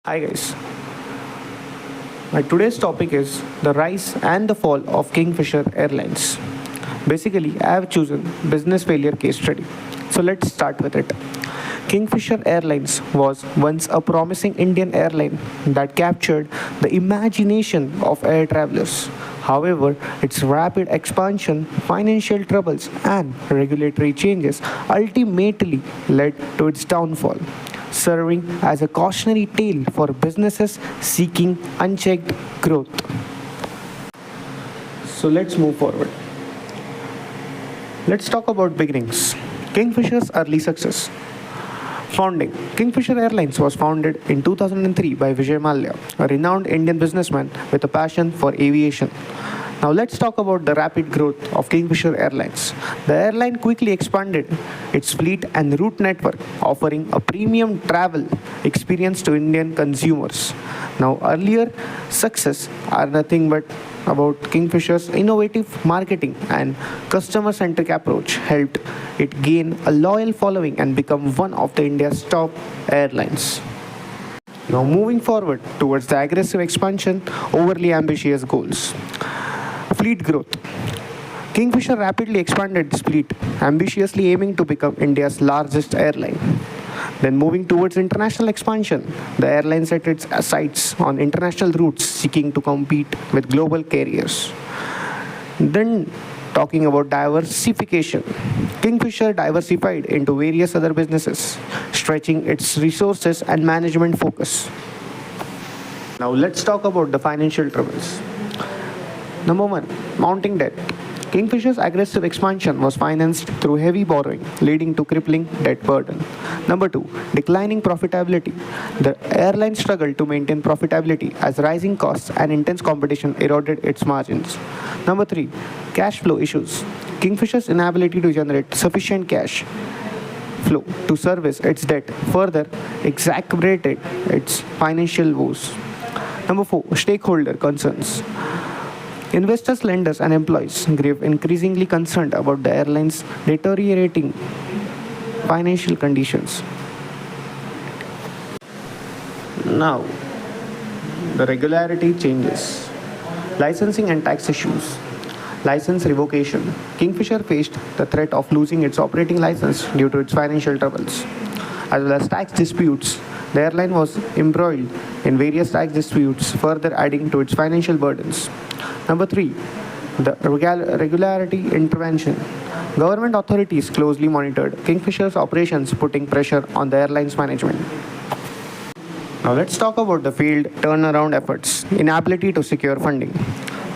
Hi guys, my today's topic is the rise and the fall of Kingfisher Airlines. Basically, I have chosen business failure case study. So let's start with it. Kingfisher Airlines was once a promising Indian airline that captured the imagination of air travelers. However, its rapid expansion, financial troubles, and regulatory changes ultimately led to its downfall, serving as a cautionary tale for businesses seeking unchecked growth. So let's move forward. Let's talk about beginnings. Kingfisher's early success. Founding. Kingfisher Airlines was founded in 2003 by Vijay Mallya, a renowned Indian businessman with a passion for aviation. Now let's talk about the rapid growth of Kingfisher Airlines. The airline quickly expanded its fleet and route network, offering a premium travel experience to Indian consumers. Now earlier success are nothing but about Kingfisher's innovative marketing and customer-centric approach helped it gain a loyal following and become one of the India's top airlines. Now moving forward towards the aggressive expansion, overly ambitious goals. Fleet growth. Kingfisher rapidly expanded its fleet, ambitiously aiming to become India's largest airline. Then moving towards international expansion, the airline set its sights on international routes seeking to compete with global carriers. Then talking about diversification, Kingfisher diversified into various other businesses, stretching its resources and management focus. Now let's talk about the financial troubles. Number one, mounting debt. Kingfisher's aggressive expansion was financed through heavy borrowing, leading to crippling debt burden. Number two, declining profitability. The airline struggled to maintain profitability as rising costs and intense competition eroded its margins. Number three, cash flow issues. Kingfisher's inability to generate sufficient cash flow to service its debt further exacerbated its financial woes. Number four, stakeholder concerns. Investors, lenders, and employees grew increasingly concerned about the airline's deteriorating financial conditions. Now, the regularity changes. Licensing and tax issues. License revocation. Kingfisher faced the threat of losing its operating license due to its financial troubles. As well as tax disputes, the airline was embroiled in various tax disputes, further adding to its financial burdens. Number three, the regularity intervention. Government authorities closely monitored Kingfisher's operations, putting pressure on the airline's management. Now let's talk about the failed turnaround efforts. Inability to secure funding.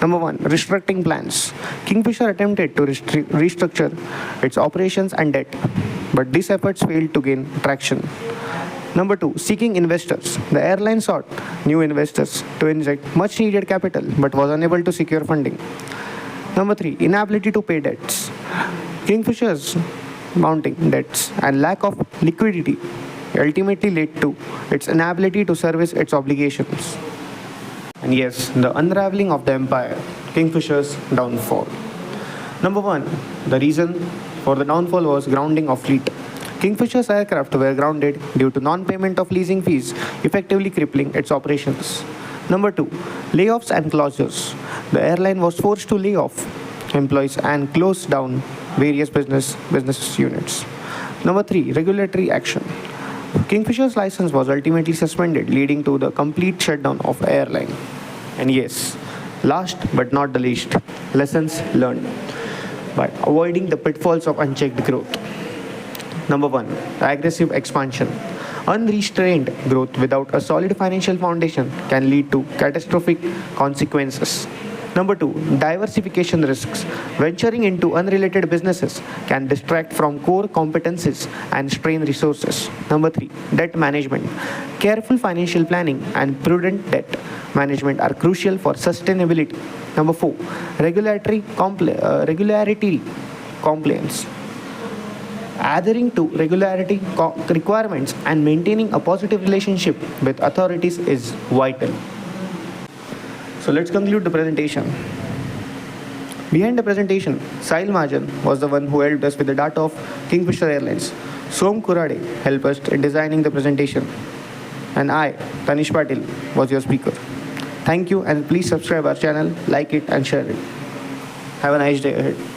Number one, restructuring plans. Kingfisher attempted to restructure its operations and debt, but these efforts failed to gain traction. Number two, seeking investors. The airline sought new investors to inject much needed capital but was unable to secure funding. Number three, inability to pay debts. Kingfisher's mounting debts and lack of liquidity ultimately led to its inability to service its obligations. And yes, the unraveling of the empire, Kingfisher's downfall. Number one, the reason for the downfall was grounding of fleet. Kingfisher's aircraft were grounded due to non-payment of leasing fees, effectively crippling its operations. Number two, layoffs and closures. The airline was forced to lay off employees and close down various business units. Number three, regulatory action. Kingfisher's license was ultimately suspended, leading to the complete shutdown of the airline. And yes, last but not the least, lessons learned by avoiding the pitfalls of unchecked growth. Number one, aggressive expansion. Unrestrained growth without a solid financial foundation can lead to catastrophic consequences. Number two, diversification risks. Venturing into unrelated businesses can distract from core competencies and strain resources. Number three, debt management. Careful financial planning and prudent debt management are crucial for sustainability. Number four, regularity compliance. Adhering to regularity requirements and maintaining a positive relationship with authorities is vital. So let's conclude the presentation. Behind the presentation, Sahil Majan was the one who helped us with the data of Kingfisher Airlines. Som Kurade helped us in designing the presentation. And I, Tanish Patil, was your speaker. Thank you, and please subscribe our channel, like it, and share it. Have a nice day ahead.